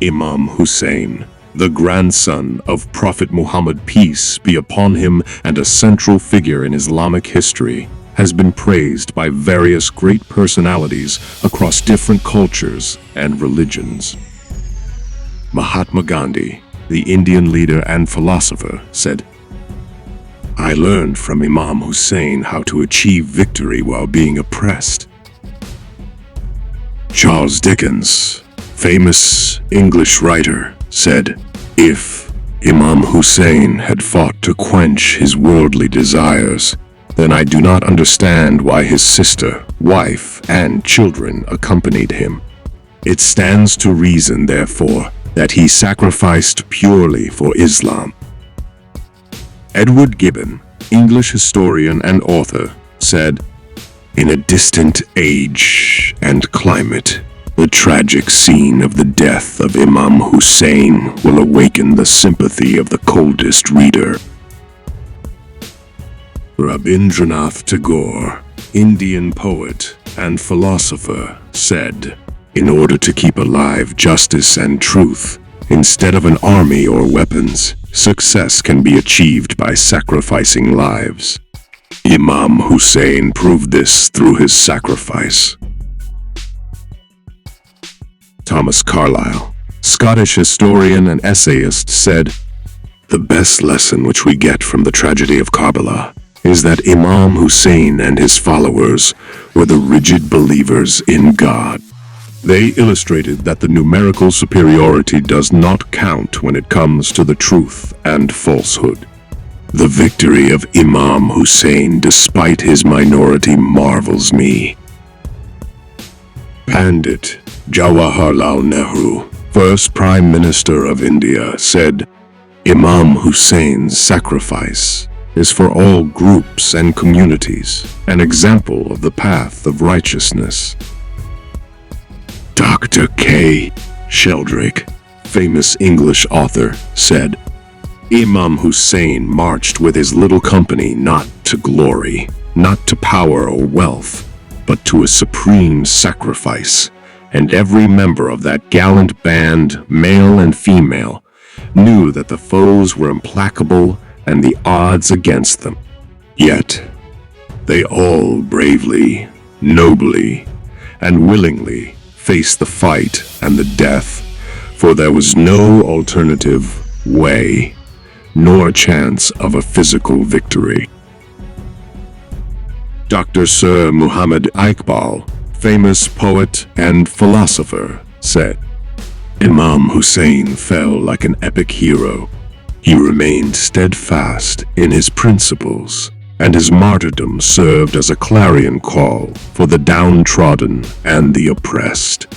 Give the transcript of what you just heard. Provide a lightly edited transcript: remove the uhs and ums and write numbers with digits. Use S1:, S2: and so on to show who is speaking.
S1: Imam Hussain, the grandson of Prophet Muhammad, peace be upon him and a central figure in Islamic history, has been praised by various great personalities across different cultures and religions. Mahatma Gandhi, the Indian leader and philosopher, said, "I learned from Imam Hussain how to achieve victory while being oppressed." Charles Dickens, famous English writer, said, "If Imam Hussain had fought to quench his worldly desires, then I do not understand why his sister, wife, and children accompanied him. It stands to reason, therefore, that he sacrificed purely for Islam." Edward Gibbon, English historian and author, said, "In a distant age and climate, the tragic scene of the death of Imam Hussain will awaken the sympathy of the coldest reader." Rabindranath Tagore, Indian poet and philosopher, said, "In order to keep alive justice and truth, instead of an army or weapons, success can be achieved by sacrificing lives." Imam Hussain proved this through his sacrifice. Thomas Carlyle, Scottish historian and essayist, said, "The best lesson which we get from the tragedy of Karbala is that Imam Hussain and his followers were the rigid believers in God. They illustrated that the numerical superiority does not count when it comes to the truth and falsehood. The victory of Imam Hussain despite his minority marvels me." Pandit Jawaharlal Nehru, first Prime Minister of India, said, "Imam Hussein's sacrifice is for all groups and communities, an example of the path of righteousness." Dr. K. Sheldrake, famous English author, said, "Imam Hussain marched with his little company not to glory, not to power or wealth, but to a supreme sacrifice, and every member of that gallant band, male and female, knew that the foes were implacable and the odds against them. Yet, they all bravely, nobly, and willingly faced the fight and the death, for there was no alternative way, nor chance of a physical victory." Dr. Sir Muhammad Iqbal, famous poet and philosopher, said, "Imam Hussain fell like an epic hero. He remained steadfast in his principles, and his martyrdom served as a clarion call for the downtrodden and the oppressed."